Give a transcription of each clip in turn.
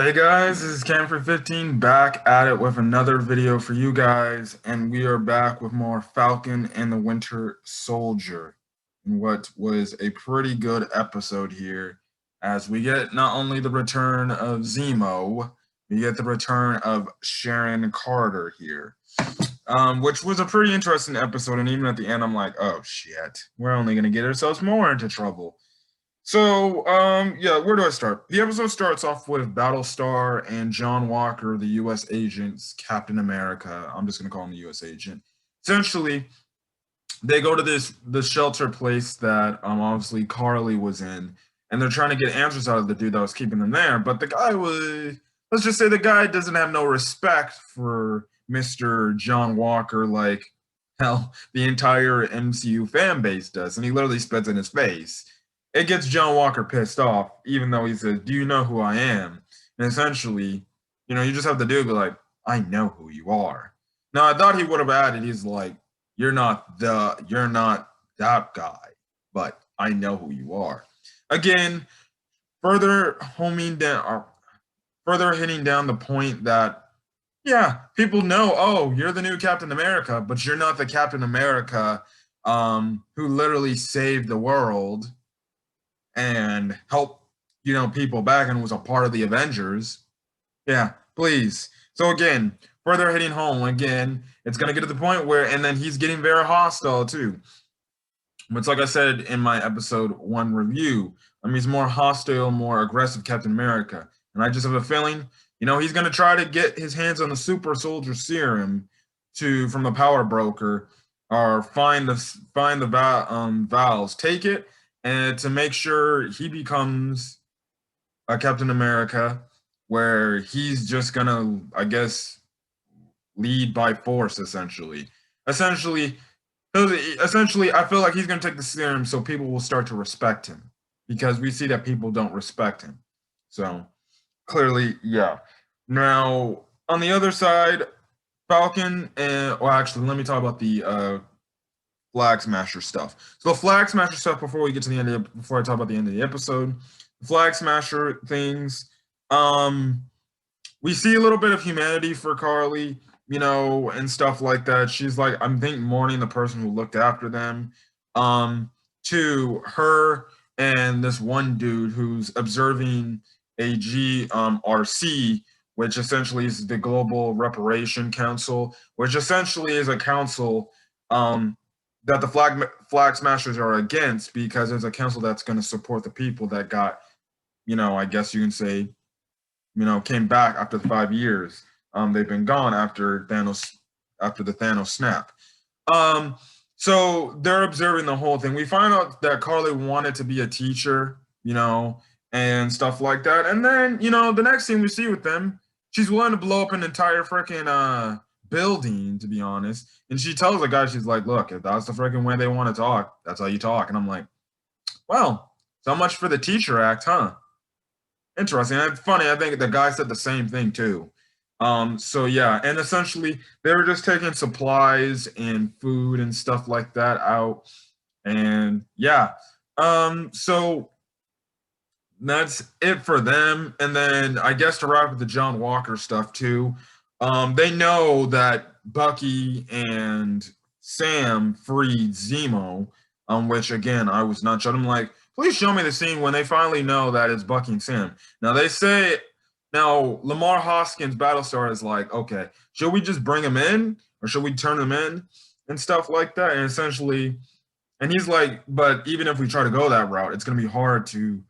Hey guys, this is Cam for 15 back at it with another video for you guys, and we are back with more Falcon and the Winter Soldier in what was a pretty good episode here, as we get not only the return of Zemo, we get the return of Sharon Carter here, which was a pretty interesting episode, and even at the end I'm like, oh shit, we're only going to get ourselves more into trouble. So, yeah, where do I start? The episode starts off with Battlestar and John Walker, the U.S. agent's Captain America. I'm just going to call him the U.S. agent. Essentially, they go to this shelter place that obviously Carly was in, and they're trying to get answers out of the dude that was keeping them there. But the guy was, let's just say the guy doesn't have no respect for Mr. John Walker like, hell, the entire MCU fan base does, and he literally spits in his face. It gets John Walker pissed off, even though he says, "Do you know who I am?" And essentially, you just have to be like, "I know who you are." Now, I thought he would have added, he's like, you're not that guy, but I know who you are. Again, further homing down, or further hitting down the point that, yeah, people know, oh, you're the new Captain America, but you're not the Captain America who literally saved the world and help, people back and was a part of the Avengers. Yeah, please. So again, further hitting home, again, it's going to get to the point where, and then he's getting very hostile too. But like I said in my episode 1 review, he's more hostile, more aggressive Captain America. And I just have a feeling, he's going to try to get his hands on the super soldier serum from the power broker, or find the vials, take it, and to make sure he becomes a Captain America, where he's just gonna, I guess, lead by force. Essentially, I feel like he's gonna take the serum, so people will start to respect him, because we see that people don't respect him. So clearly, yeah. Now on the other side, Falcon and, well, actually, let me talk about the Flag Smasher stuff. So the Flag Smasher stuff, before we get to the end before I talk about the end of the episode, the Flag Smasher things, we see a little bit of humanity for Carly, and stuff like that. She's like, I think, mourning the person who looked after them. To her and this one dude who's observing a GRC, which essentially is the Global Reparation Council, which essentially is a council that the flag smashers are against, because there's a council that's going to support the people that got, I guess you can say, came back after the 5 years. They've been gone after the Thanos snap. So they're observing the whole thing. We find out that Carly wanted to be a teacher, and stuff like that. And then, the next thing we see with them, she's willing to blow up an entire freaking building, to be honest. And she tells the guy, she's like, look, if that's the freaking way they want to talk, that's how you talk. And I'm like, well, so much for the teacher act, huh? Interesting. And it's funny, I think the guy said the same thing too. So yeah, and essentially they were just taking supplies and food and stuff like that out. And yeah. So that's it for them. And then I guess to wrap up the John Walker stuff too, they know that Bucky and Sam freed Zemo, which again, I was not sure. I'm like, please show me the scene when they finally know that it's Bucky and Sam. Now Lamar Hoskins, Battlestar, is like, okay, should we just bring him in, or should we turn him in and stuff like that? And essentially, and he's like, but even if we try to go that route, it's going to be hard to,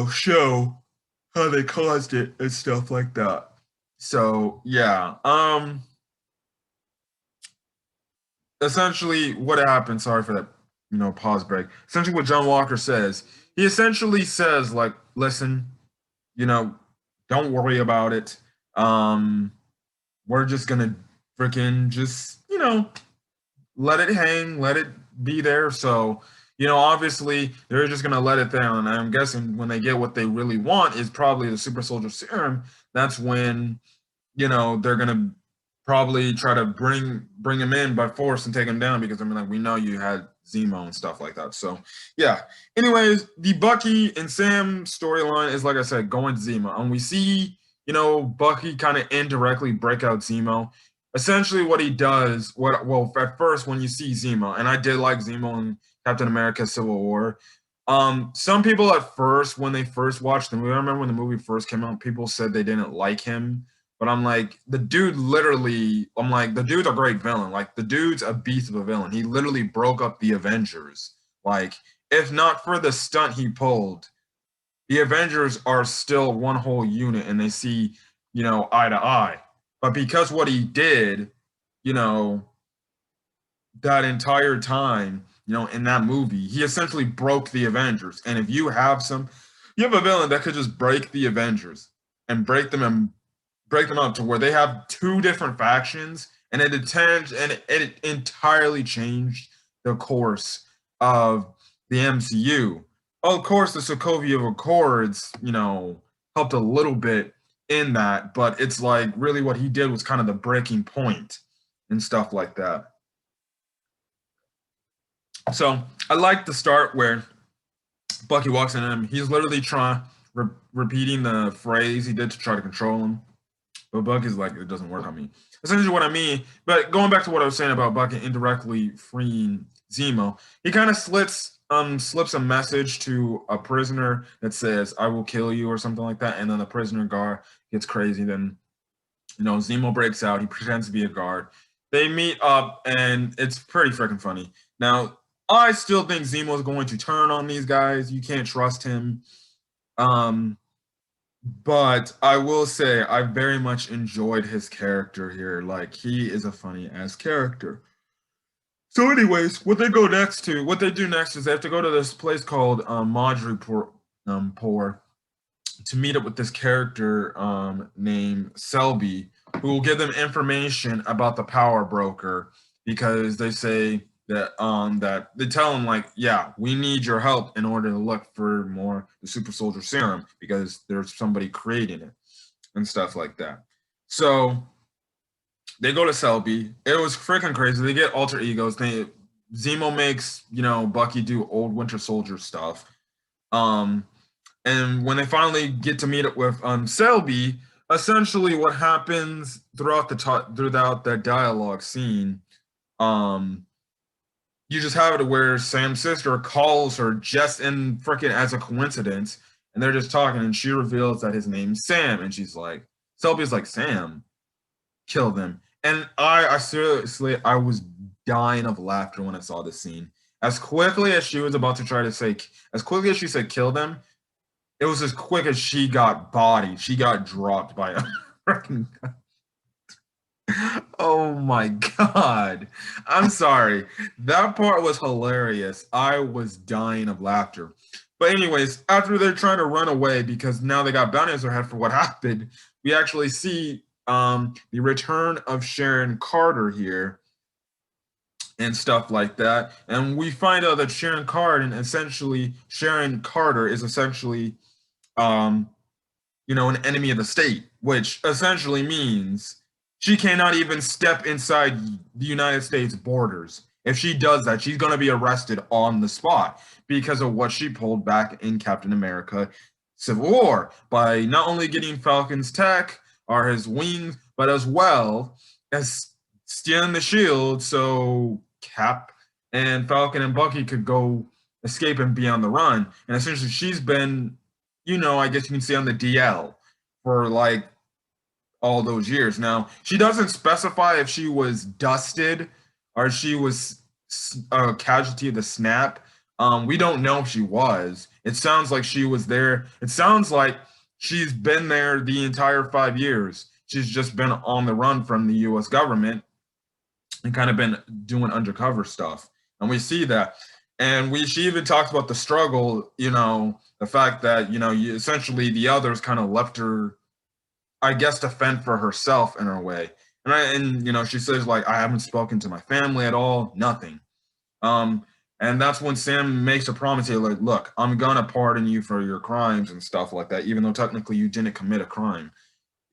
show how they caused it and stuff like that. So yeah, essentially what happened, sorry for that, pause break. Essentially what John Walker says, he essentially says, like, listen, don't worry about it. We're just gonna freaking just, let it hang, let it be there. So, obviously they're just gonna let it down. And I'm guessing when they get what they really want is probably the super soldier serum, that's when, they're gonna probably try to bring him in by force and take him down, because like, we know you had Zemo and stuff like that. So yeah. Anyways, the Bucky and Sam storyline is, like I said, going to Zemo, and we see, Bucky kind of indirectly break out Zemo. Essentially, what he does, at first when you see Zemo, and I did like Zemo in Captain America: Civil War. Some people at first, when they first watched the movie, I remember when the movie first came out, people said they didn't like him. But I'm like, the dude's a great villain. Like, the dude's a beast of a villain. He literally broke up the Avengers. Like, if not for the stunt he pulled, the Avengers are still one whole unit and they see, eye to eye. But because what he did, that entire time, in that movie, he essentially broke the Avengers. And if you have a villain that could just break the Avengers and break them up to where they have two different factions, and it entirely changed the course of the MCU. Of course, the Sokovia Accords, helped a little bit in that, but it's like really what he did was kind of the breaking point and stuff like that. So I like the start where Bucky walks in him. He's literally repeating the phrase he did to try to control him. But Bucky's like, it doesn't work on me. Essentially what I mean, but going back to what I was saying about Bucky indirectly freeing Zemo, he kind of slips a message to a prisoner that says, I will kill you, or something like that. And then the prisoner guard gets crazy. Then, Zemo breaks out. He pretends to be a guard. They meet up, and it's pretty freaking funny. Now, I still think Zemo is going to turn on these guys. You can't trust him. But I will say I very much enjoyed his character here. Like, he is a funny ass character. So anyways, what they do next is they have to go to this place called Madripoor to meet up with this character named Selby, who will give them information about the power broker, because they say that they tell him, like, yeah, we need your help in order to look for more the super soldier serum, because there's somebody creating it and stuff like that. So they go to Selby. It was freaking crazy. They get alter egos. Zemo makes, Bucky do old Winter Soldier stuff. And when they finally get to meet up with Selby, essentially what happens throughout that dialogue scene, you just have it where Sam's sister calls her just in freaking as a coincidence, and they're just talking, and she reveals that his name's Sam, and Selby's like, Sam, kill them. And I seriously, I was dying of laughter when I saw this scene. As quickly as she was about to as quickly as she said kill them, it was as quick as she got bodied. She got dropped by a freaking. Oh my God. I'm sorry. That part was hilarious. I was dying of laughter. But anyways, after they're trying to run away because now they got bounty on their head for what happened, we actually see the return of Sharon Carter here and stuff like that. And we find out that Sharon Carter is essentially an enemy of the state, which essentially means she cannot even step inside the United States borders. If she does that, she's going to be arrested on the spot because of what she pulled back in Captain America Civil War by not only getting Falcon's tech or his wings, but as well as stealing the shield so Cap and Falcon and Bucky could go escape and be on the run. And essentially she's been, I guess you can say on the DL for like all those years. Now, she doesn't specify if she was dusted or she was a casualty of the snap. We don't know if she was. It sounds like she was there. It sounds like she's been there the entire 5 years. She's just been on the run from the U.S. government and kind of been doing undercover stuff. And we see that. And she even talks about the struggle, the fact that, essentially the others kind of left her, I guess, to fend for herself in her way. And she says, like, I haven't spoken to my family at all, nothing. And that's when Sam makes a promise here, like, look, I'm gonna pardon you for your crimes and stuff like that, even though technically you didn't commit a crime.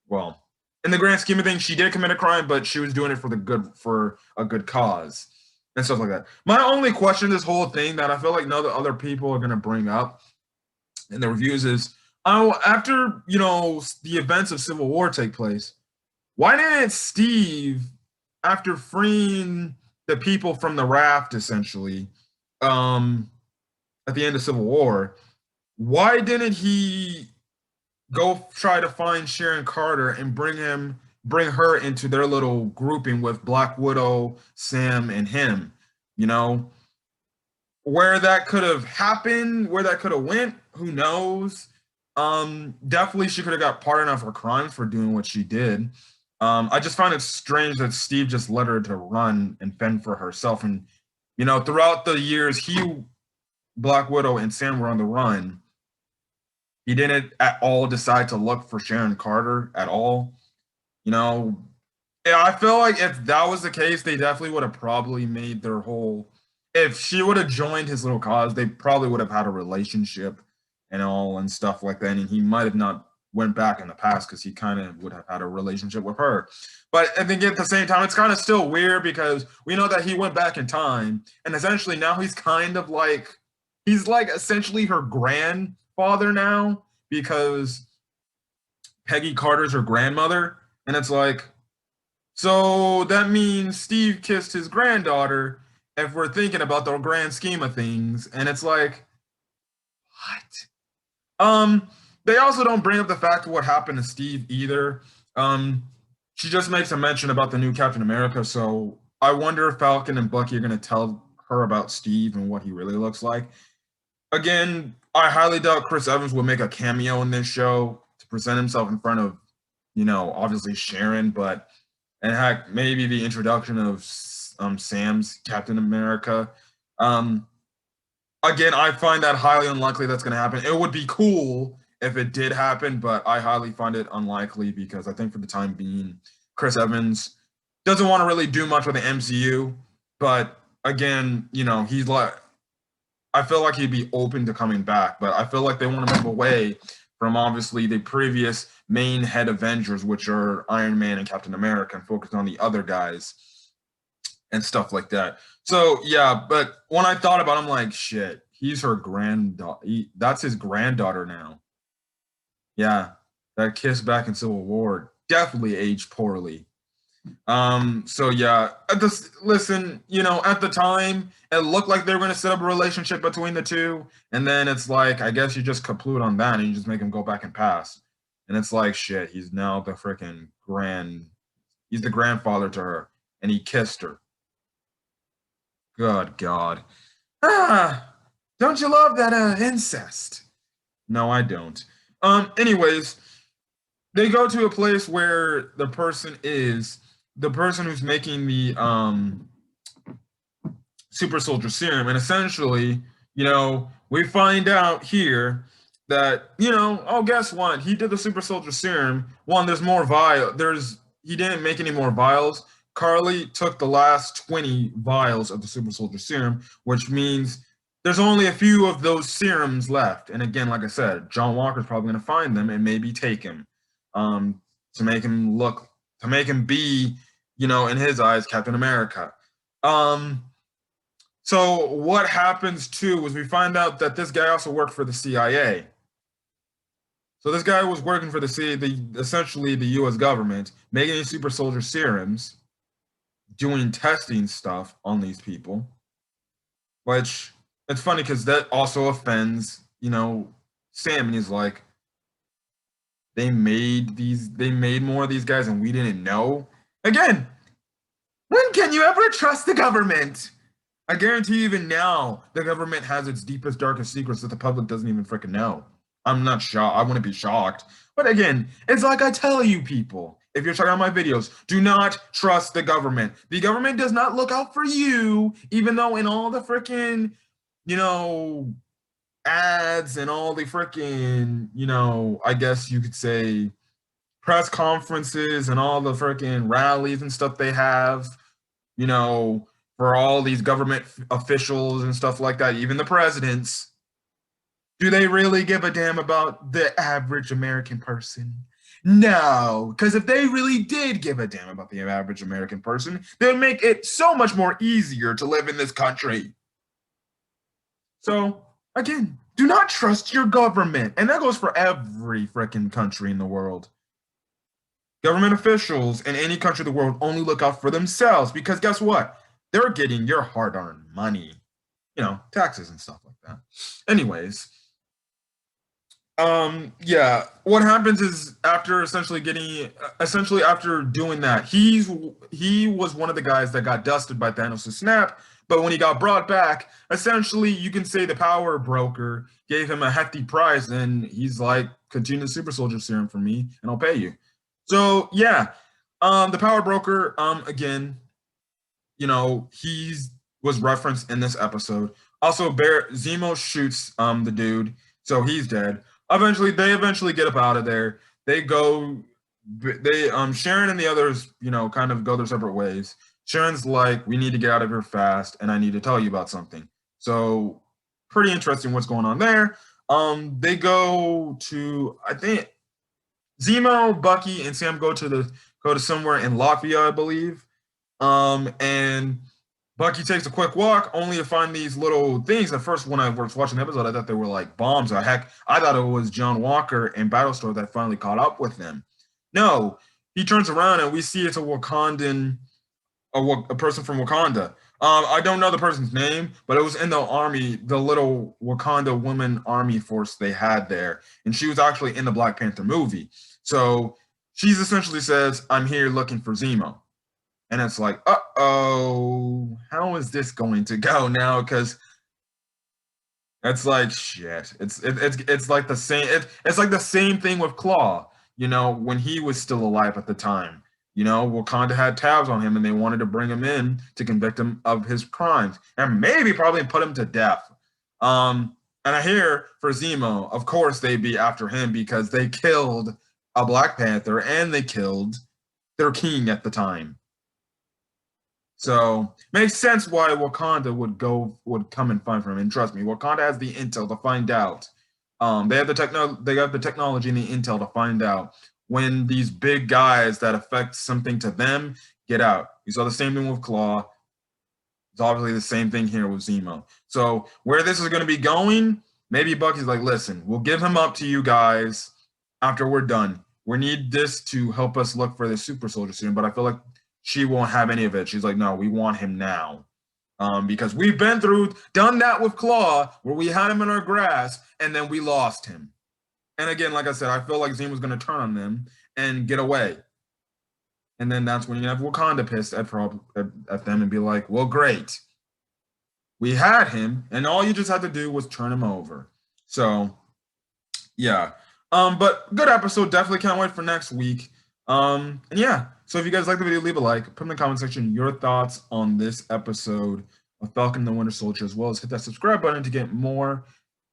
Well, in the grand scheme of things, she did commit a crime, but she was doing it for a good cause. and stuff like that. My only question, this whole thing that I feel like no other people are gonna bring up in the reviews is, oh, after the events of Civil War take place, why didn't Steve, after freeing the people from the raft, essentially, um, at the end of Civil War, why didn't he go try to find Sharon Carter and bring her into their little grouping with Black Widow, Sam, and him? You know, where that could have happened, where that could have went, who knows? Definitely she could have got pardoned of her crimes for doing what she did. I just find it strange that Steve just let her to run and fend for herself. And throughout the years, Black Widow, and Sam were on the run. He didn't at all decide to look for Sharon Carter at all. Yeah, I feel like if that was the case, they definitely would have probably made their whole. If she would have joined his little cause, they probably would have had a relationship and all and stuff like that. And he might have not went back in the past because he kind of would have had a relationship with her. But I think at the same time, it's kind of still weird because we know that he went back in time, and essentially now he's kind of like essentially her grandfather now because Peggy Carter's her grandmother, and it's like, so that means Steve kissed his granddaughter if we're thinking about the grand scheme of things. And it's like, what? They also don't bring up the fact of what happened to Steve either. She just makes a mention about the new Captain America. So I wonder if Falcon and Bucky are going to tell her about Steve and what he really looks like. Again, I highly doubt Chris Evans will make a cameo in this show to present himself in front of, obviously Sharon, but and heck, maybe the introduction of Sam's Captain America. Again, I find that highly unlikely that's going to happen. It would be cool if it did happen, but I highly find it unlikely because I think for the time being, Chris Evans doesn't want to really do much with the MCU. But again, he's like, I feel like he'd be open to coming back, but I feel like they want to move away from obviously the previous main head Avengers, which are Iron Man and Captain America, and focus on the other guys and stuff like that. So yeah, but when I thought about it, I'm like, shit, he's her granddaughter. That's his granddaughter now. Yeah, that kiss back in Civil War definitely aged poorly. So yeah, listen, at the time, it looked like they were going to set up a relationship between the two, and then it's like, I guess you just conclude on that and you just make him go back and pass. And it's like, shit, he's now the freaking he's the grandfather to her, and he kissed her. Good God. Don't you love that incest? No, I don't. Anyways, they go to a place where the person who's making the super soldier serum, and essentially, we find out here that, oh, guess what? He did the super soldier serum. One, there's more he didn't make any more vials. Carly took the last 20 vials of the super soldier serum, which means there's only a few of those serums left. And again, like I said, John Walker's probably going to find them and maybe take him to make him be, in his eyes, Captain America. So what happens too is we find out that this guy also worked for the CIA. So this guy was working for essentially the U.S. government, making these super soldier serums, doing testing stuff on these people, which it's funny because that also offends, Sam, and he's like, they made more of these guys and we didn't know. Again, when can you ever trust the government? I guarantee you, even now, the government has its deepest, darkest secrets that the public doesn't even freaking know. I'm not shocked. I wouldn't be shocked. But again, it's like I tell you people, if you're checking out my videos, do not trust the government. The government does not look out for you, even though in all the freaking, ads and all the freaking, I guess you could say press conferences and all the freaking rallies and stuff they have, for all these government officials and stuff like that, even the presidents. Do they really give a damn about the average American person? No, because if they really did give a damn about the average American person, they would make it so much more easier to live in this country. So, again, do not trust your government. And that goes for every freaking country in the world. Government officials in any country of the world only look out for themselves because guess what? They're getting your hard-earned money, taxes and stuff like that. Anyways, yeah, what happens is after after doing that, he was one of the guys that got dusted by Thanos' snap, but when he got brought back, essentially you can say the power broker gave him a hefty prize, and he's like, continue the super soldier serum for me and I'll pay you. So yeah, the power broker, again, he was referenced in this episode. Also, Zemo shoots the dude, so he's dead. They eventually get up out of there. Sharon and the others, kind of go their separate ways. Sharon's like, we need to get out of here fast, and I need to tell you about something. So pretty interesting what's going on there. They go to, I think, Zemo, Bucky, and Sam go to somewhere in Latvia, I believe. And Bucky takes a quick walk, only to find these little things. At first, when I was watching the episode, I thought they were like bombs. Or heck, I thought it was John Walker and Battlestar that finally caught up with them. No, he turns around and we see it's a Wakandan, a person from Wakanda. I don't know the person's name, but it was in the army, the little Wakanda woman army force they had there. And she was actually in the Black Panther movie. So she's essentially says, I'm here looking for Zemo. And it's like, uh-oh, how is this going to go now? Because it's like shit. It's like the same. It's like the same thing with Claw. When he was still alive at the time. Wakanda had tabs on him, and they wanted to bring him in to convict him of his crimes, and maybe probably put him to death. And I hear for Zemo, of course they'd be after him because they killed a Black Panther and they killed their king at the time. So makes sense why Wakanda would come and find for him. And trust me, Wakanda has the intel to find out. They have the technology and the intel to find out when these big guys that affect something to them get out. You saw the same thing with Claw. It's obviously the same thing here with Zemo. So where this is going to be going, maybe Bucky's like, listen, we'll give him up to you guys after we're done. We need this to help us look for the super soldier serum, but I feel like she won't have any of it. She's like, no, we want him now. Because we've done that with Claw, where we had him in our grasp, and then we lost him. And again, like I said, I feel like Zemo's going to turn on them and get away. And then that's when you have Wakanda pissed at them and be like, well, great. We had him, and all you just had to do was turn him over. So, yeah. But good episode. Definitely can't wait for next week. And yeah. So if you guys like the video, leave a like. Put in the comment section your thoughts on this episode of Falcon and the Winter Soldier, as well as hit that subscribe button to get more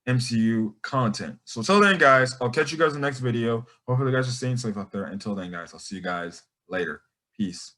MCU content. So until then, guys, I'll catch you guys in the next video. Hopefully you guys are staying safe out there. Until then, guys, I'll see you guys later. Peace.